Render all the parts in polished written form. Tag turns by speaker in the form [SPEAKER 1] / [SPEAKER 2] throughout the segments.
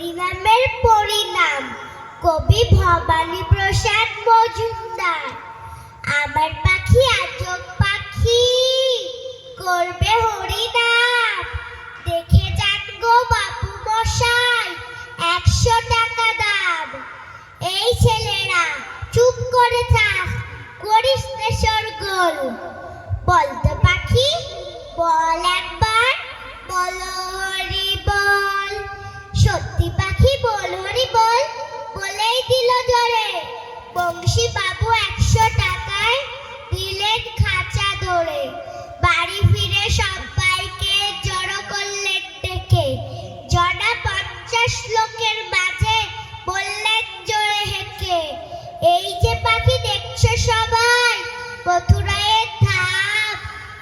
[SPEAKER 1] হরিনামের পরিণাম। কবি ভবানী প্রসাদ মজুমদার। আমার পাখি আজব পাখি, করবে হরিনাম। দেখে যান গো বাবু মশাই, 100 টাকা দাম। এই ছেলেরা চুপ করে থাক, করিস না শোরগোল। বলতো পাখি, বল একবার, বলো হরি বল। সত্যি পাখি বল হরি বল, বলেই দিল জোরে। বংশী বাবু 100 টাকায় দিলেন খাঁচা ধরে। বাড়ি ফিরে সবাইকে জড়ো করলেন ডেকে। জনা 50 লোকের মাঝে বললেন জোরে হেঁকে, এই যে পাখি দেখছো সবাই, মথুরায়ের ধাম।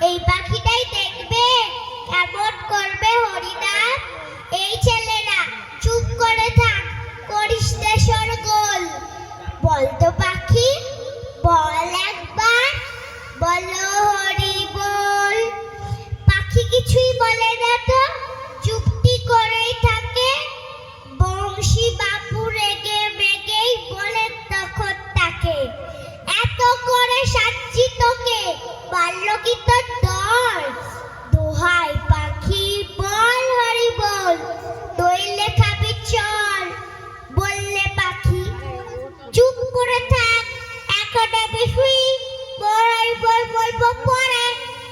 [SPEAKER 1] এই পাখিটাই দেখবে কেমন করবে হরিনাম। এই ছেলেরা চুপ করে থাক, করিস না শোরগোল। বলতো পাখি, বল একবার, বলো হরি বল। পাখি কিছুই বলে না তো, চুপটি করেই থাকে। বংশী বাবু রেগে মেগেই বলেন তখন তাকে, এত করে সাচ্ছি তোকে, পারল কি তোর দর? দোহাই পাখি বল হরি বল, নইলে খাবি চল। বললে পাখি, চুপ করে থাক, এখন আমি শুই। বড়াই বল বলবো পরে,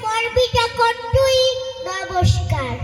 [SPEAKER 1] পড়বি যখন তুই। নমস্কার।